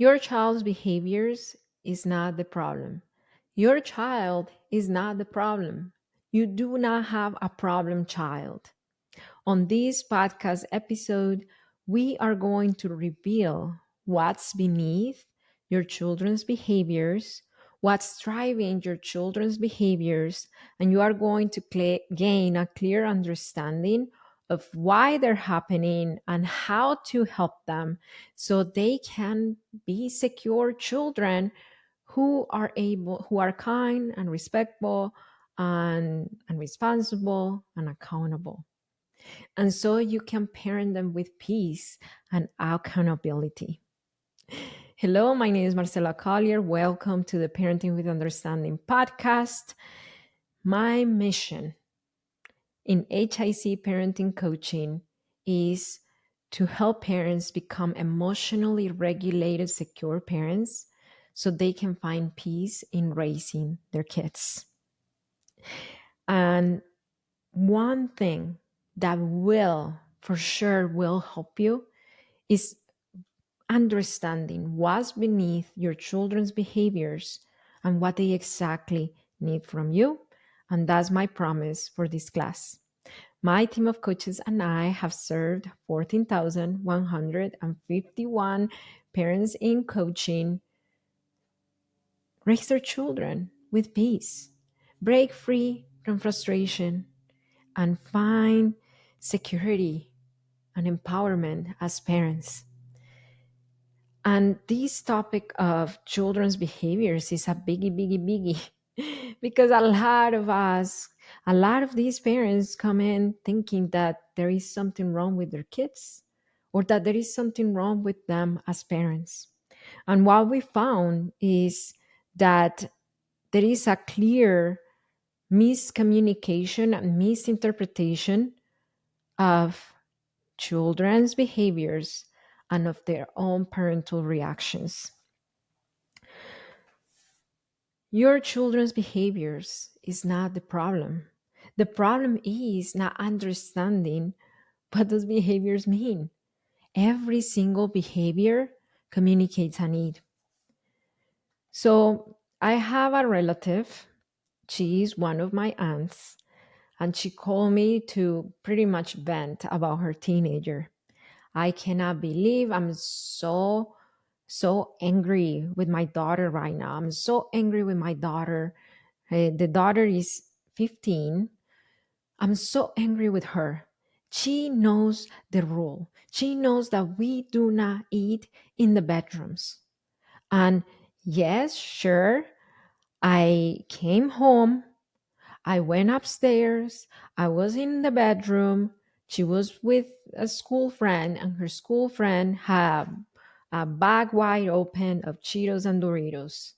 Your child's behaviors is not the problem. Your child is not the problem. You do not have a problem child. On this podcast episode, we are going to reveal what's beneath your children's behaviors, what's driving your children's behaviors, and you are going to gain a clear understanding of why they're happening and how to help them so they can be secure children who are kind and respectful and responsible and accountable, and so you can parent them with peace and accountability. Hello, my name is Marcela Collier. Welcome to the Parenting with Understanding podcast. My mission in HIC Parenting Coaching is to help parents become emotionally regulated, secure parents so they can find peace in raising their kids. And one thing that will, for sure, will help you is understanding what's beneath your children's behaviors and what they exactly need from you. And that's my promise for this class. My team of coaches and I have served 14,151 parents in coaching raise their children with peace, break free from frustration, and find security and empowerment as parents. And this topic of children's behaviors is a biggie, biggie, biggie, because a lot of these parents come in thinking that there is something wrong with their kids or that there is something wrong with them as parents. And what we found is that there is a clear miscommunication and misinterpretation of children's behaviors and of their own parental reactions. Your children's behaviors is not the problem. The problem is not understanding what those behaviors mean. Every single behavior communicates a need. So I have a relative. She is one of my aunts, and she called me to pretty much vent about her teenager. I cannot believe I'm so angry with my daughter right now. I'm so angry with my daughter. The daughter is 15. I'm so angry with her. She knows the rule. She knows that we do not eat in the bedrooms. And yes, sure, I came home. I went upstairs. I was in the bedroom. She was with a school friend, and her school friend had a bag wide open of Cheetos and Doritos.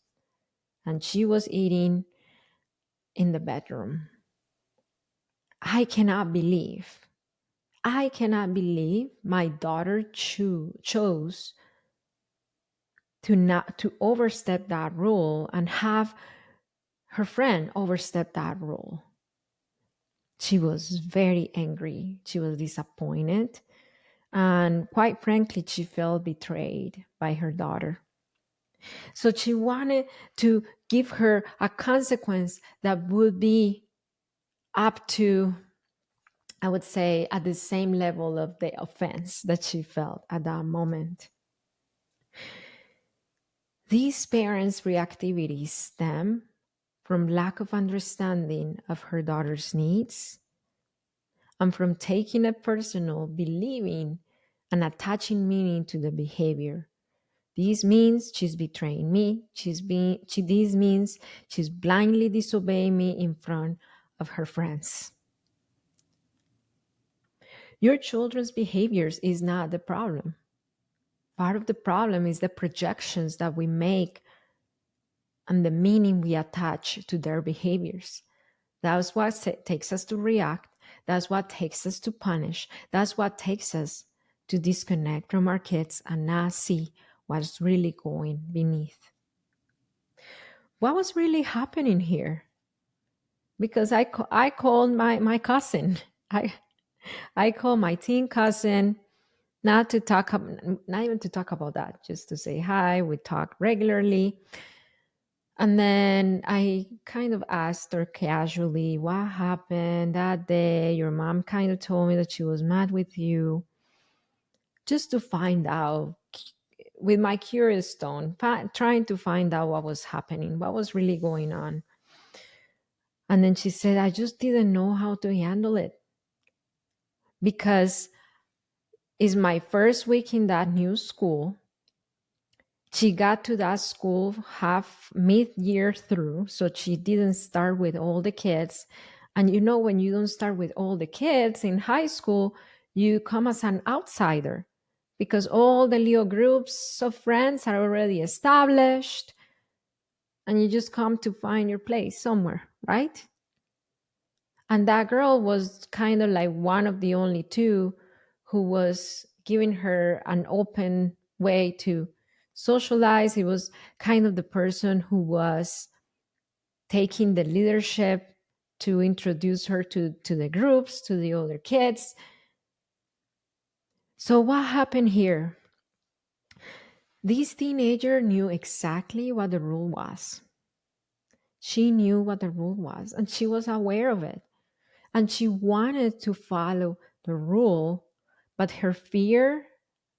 And she was eating in the bedroom. I cannot believe. I cannot believe my daughter chose to not to overstep that rule and have her friend overstep that rule. She was very angry. She was disappointed. And quite frankly, she felt betrayed by her daughter. So she wanted to give her a consequence that would be up to, I would say, at the same level of the offense that she felt at that moment. These parents' reactivity stem from lack of understanding of her daughter's needs and from taking it personal, believing and attaching meaning to the behavior. This means she's betraying me. This means she's blindly disobeying me in front of her friends. Your children's behaviors is not the problem. Part of the problem is the projections that we make and the meaning we attach to their behaviors. That's what takes us to react. That's what takes us to punish. That's what takes us to disconnect from our kids and not see what's really going beneath. What was really happening here? Because I called my cousin. I called my teen cousin Not to talk, not even to talk about that, just to say hi. We talk regularly. And then I kind of asked her casually, what happened that day? Your mom kind of told me that she was mad with you, just to find out with my curious tone, trying to find out what was happening, what was really going on. And then she said, I just didn't know how to handle it because it's my first week in that new school. She got to that school half mid-year through, so she didn't start with all the kids. And you know, when you don't start with all the kids in high school, you come as an outsider because all the little groups of friends are already established and you just come to find your place somewhere, right? And that girl was kind of like one of the only two who was giving her an open way to socialize. He was kind of the person who was taking the leadership to introduce her to the groups, to the other kids. So, what happened here? This teenager knew exactly what the rule was. She knew what the rule was and she was aware of it. And she wanted to follow the rule, but her fear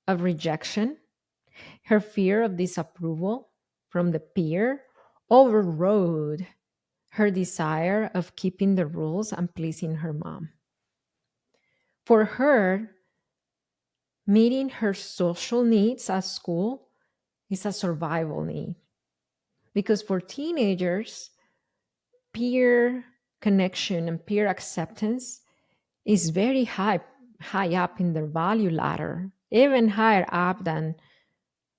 of rejection, her fear of disapproval from the peer overrode her desire of keeping the rules and pleasing her mom. For her, meeting her social needs at school is a survival need. Because for teenagers, peer connection and peer acceptance is very high up in their value ladder, even higher up than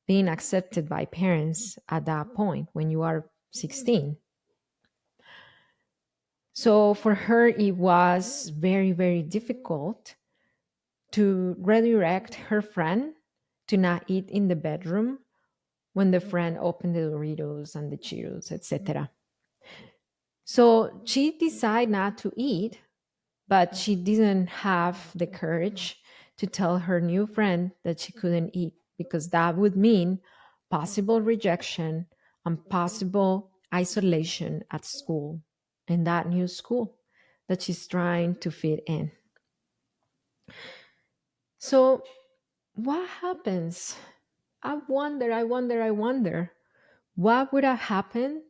being accepted by parents at that point when you are 16. So for her, it was very, very difficult to redirect her friend to not eat in the bedroom when the friend opened the Doritos and the Cheetos, etc. So she decided not to eat, but she didn't have the courage to tell her new friend that she couldn't eat because that would mean possible rejection and possible isolation at school, in that new school that she's trying to fit in. So, what happens? I wonder what would have happened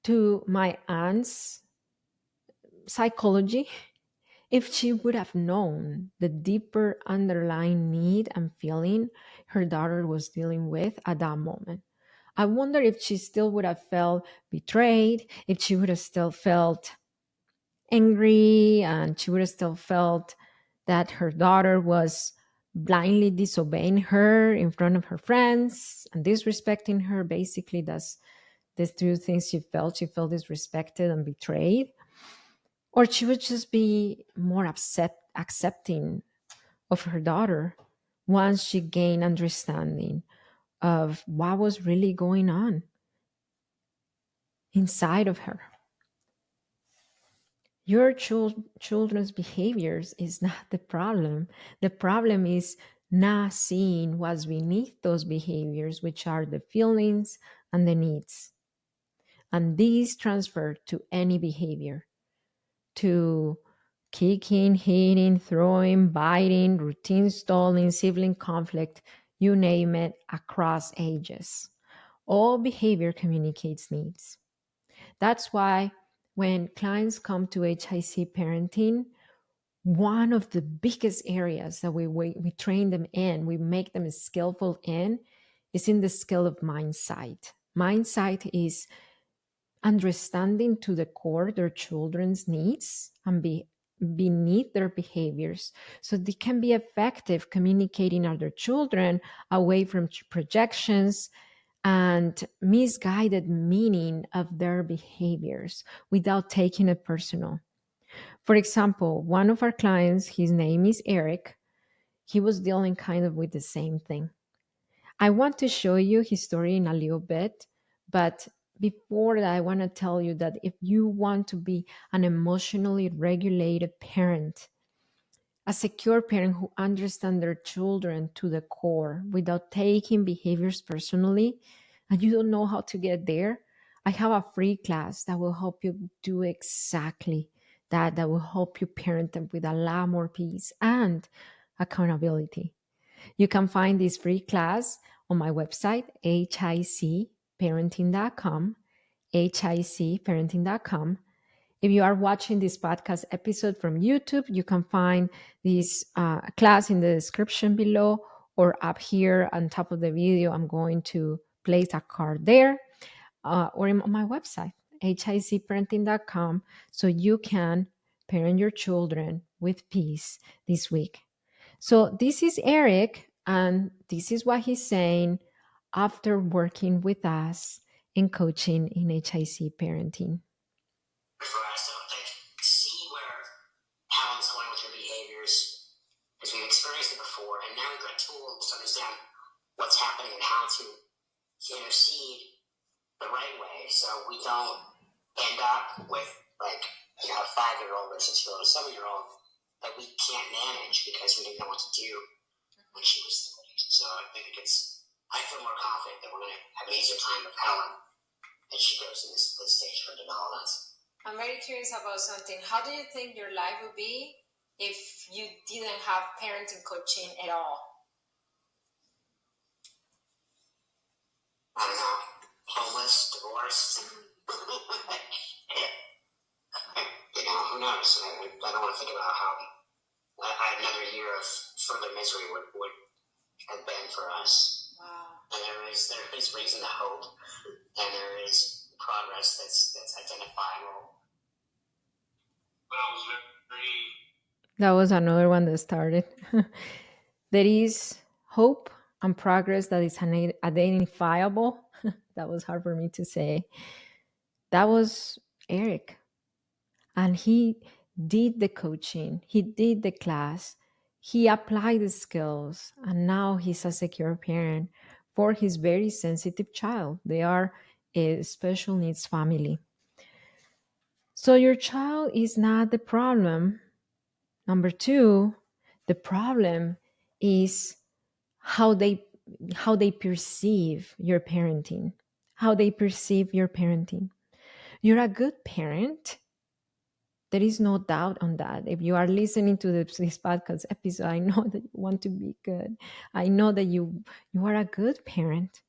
to my aunt's psychology if she would have known the deeper underlying need and feeling her daughter was dealing with at that moment. I wonder if she still would have felt betrayed, if she would have still felt angry, and she would have still felt that her daughter was blindly disobeying her in front of her friends and disrespecting her. Basically, that's the two things she felt. She felt disrespected and betrayed, or she would just be more upset accepting of her daughter once she gained understanding of what was really going on inside of her. Your children's behaviors is not the problem. The problem is not seeing what's beneath those behaviors, which are the feelings and the needs. And these transfer to any behavior, to kicking, hitting, throwing, biting, routine stalling, sibling conflict, you name it, across ages. All behavior communicates needs. That's why when clients come to HIC parenting, one of the biggest areas that we train them in, we make them skillful in, is in the skill of mindsight. Mindsight is understanding to the core their children's needs and be beneath their behaviors so they can be effective communicating other children away from projections and misguided meaning of their behaviors without taking it personal. For example, one of our clients, his name is Eric, he was dealing kind of with the same thing. I want to show you his story in a little bit, but before that, I want to tell you that if you want to be an emotionally regulated parent, a secure parent who understands their children to the core without taking behaviors personally, and you don't know how to get there, I have a free class that will help you do exactly that, that will help you parent them with a lot more peace and accountability. You can find this free class on my website, hicparenting.com, hicparenting.com. If you are watching this podcast episode from YouTube, you can find this class in the description below or up here on top of the video. I'm going to place a card there or on my website, hicparenting.com, so you can parent your children with peace this week. So this is Eric, and this is what he's saying after working with us in coaching in HIC parenting. For us to see where Helen's going with her behaviors, because we've experienced it before, and now we've got tools to understand what's happening and how to intercede the right way, so we don't end up with like a 5-year-old or 6-year-old or 7-year-old that we can't manage because we didn't know what to do when she was 3. So I think I feel more confident that we're going to have an easier time with Helen as she goes through this stage of her development. I'm very curious about something. How do you think your life would be if you didn't have parenting coaching at all? I don't know. Homeless, divorced. Who knows? I don't want to think about how another year of further misery would have been for us. Wow. And there is reason to hope, and there is progress that's identifiable. That was another one that started. There is hope and progress that is identifiable. That was hard for me to say. That was Eric. And he did the coaching, he did the class, he applied the skills, and now he's a secure parent for his very sensitive child. They are a special needs family. So your child is not the problem. Number 2, the problem is how they perceive your parenting. How they perceive your parenting. You're a good parent. There is no doubt on that. If you are listening to this podcast episode, I know that you want to be good. I know that you are a good parent.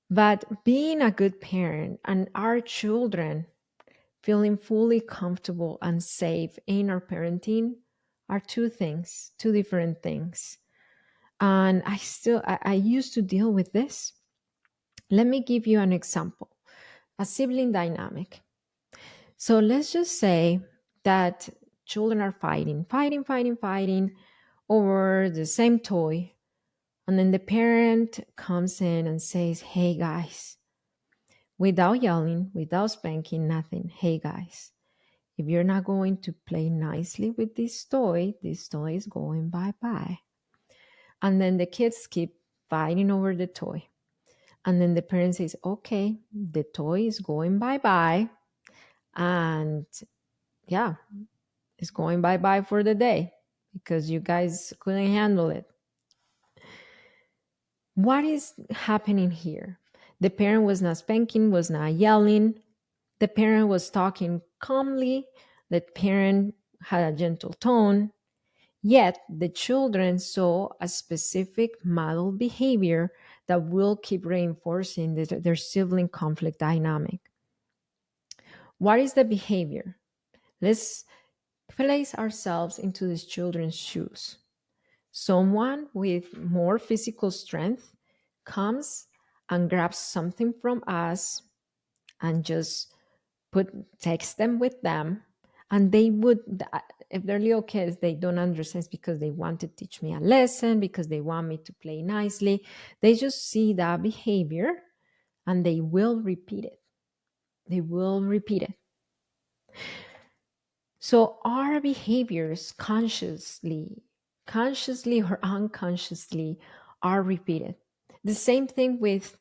But being a good parent and our children feeling fully comfortable and safe in our parenting are two different things. And I used to deal with this. Let me give you an example. A sibling dynamic. So let's just say that children are fighting over the same toy. And then the parent comes in and says, hey guys, without yelling, without spanking, nothing. Hey guys, if you're not going to play nicely with this toy is going bye-bye. And then the kids keep fighting over the toy. And then the parent says, okay, the toy is going bye-bye. And yeah, it's going bye-bye for the day because you guys couldn't handle it. What is happening here? The parent was not spanking, was not yelling. The parent was talking calmly. The parent had a gentle tone. Yet the children saw a specific model behavior that will keep reinforcing their sibling conflict dynamic. What is the behavior? Let's place ourselves into these children's shoes. Someone with more physical strength comes and grabs something from us and just takes them with them. And they would, if they're little kids, they don't understand because they want to teach me a lesson, because they want me to play nicely. They just see that behavior and they will repeat it. They will repeat it. So our behaviors consciously or unconsciously are repeated. The same thing with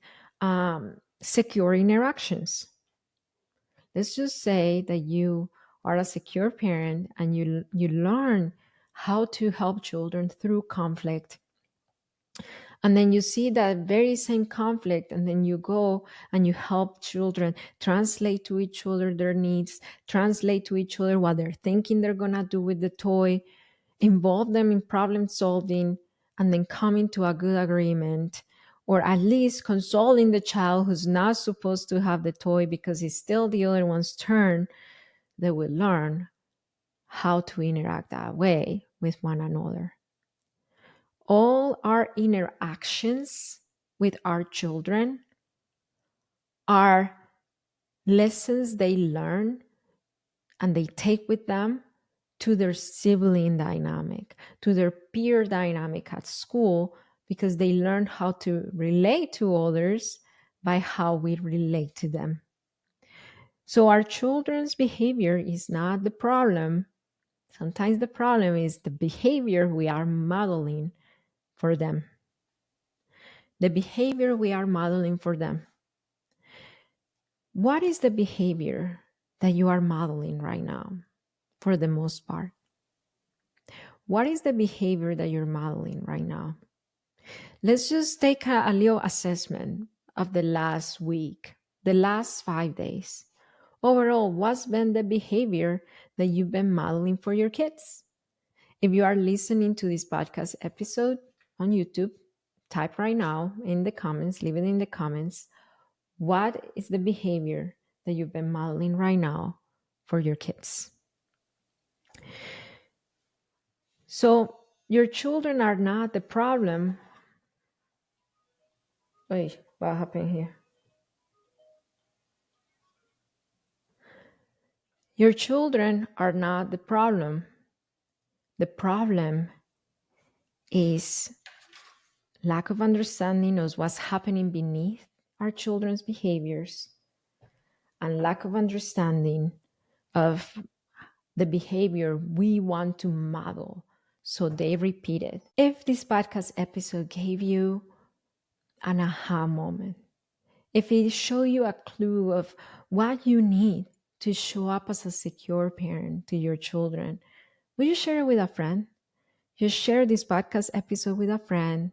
secure interactions. Let's just say that you are a secure parent and you learn how to help children through conflict, and then you see that very same conflict, and then you go and you help children translate to each other their needs, translate to each other what they're thinking they're going to do with the toy, involve them in problem solving, and then coming to a good agreement, or at least consoling the child who's not supposed to have the toy because it's still the other one's turn. They will learn how to interact that way with one another. All our interactions with our children are lessons they learn and they take with them to their sibling dynamic, to their peer dynamic at school, because they learn how to relate to others by how we relate to them. So our children's behavior is not the problem. Sometimes the problem is the behavior we are modeling for them. The behavior we are modeling for them. What is the behavior that you are modeling right now for the most part? What is the behavior that you're modeling right now? Let's just take a little assessment of the last week, the last 5 days. Overall, what's been the behavior that you've been modeling for your kids? If you are listening to this podcast episode on YouTube, type right now in the comments, leave it in the comments. What is the behavior that you've been modeling right now for your kids? So, your children are not the problem. Wait, what happened here? Your children are not the problem. The problem is lack of understanding of what's happening beneath our children's behaviors and lack of understanding of the behavior we want to model so they repeat it. If this podcast episode gave you an aha moment, if it showed you a clue of what you need to show up as a secure parent to your children, will you share it with a friend? Just share this podcast episode with a friend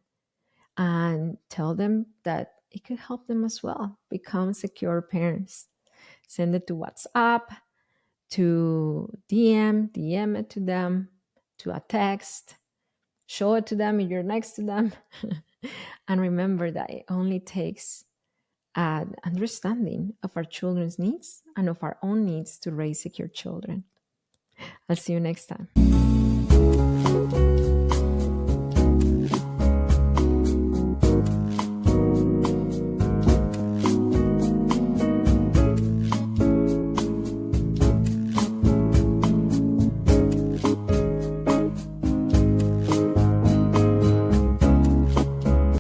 and tell them that it could help them as well become secure parents. Send it to WhatsApp, to DM it to them, to a text, show it to them if you're next to them. And remember that it only takes an understanding of our children's needs and of our own needs to raise secure children. I'll see you next time.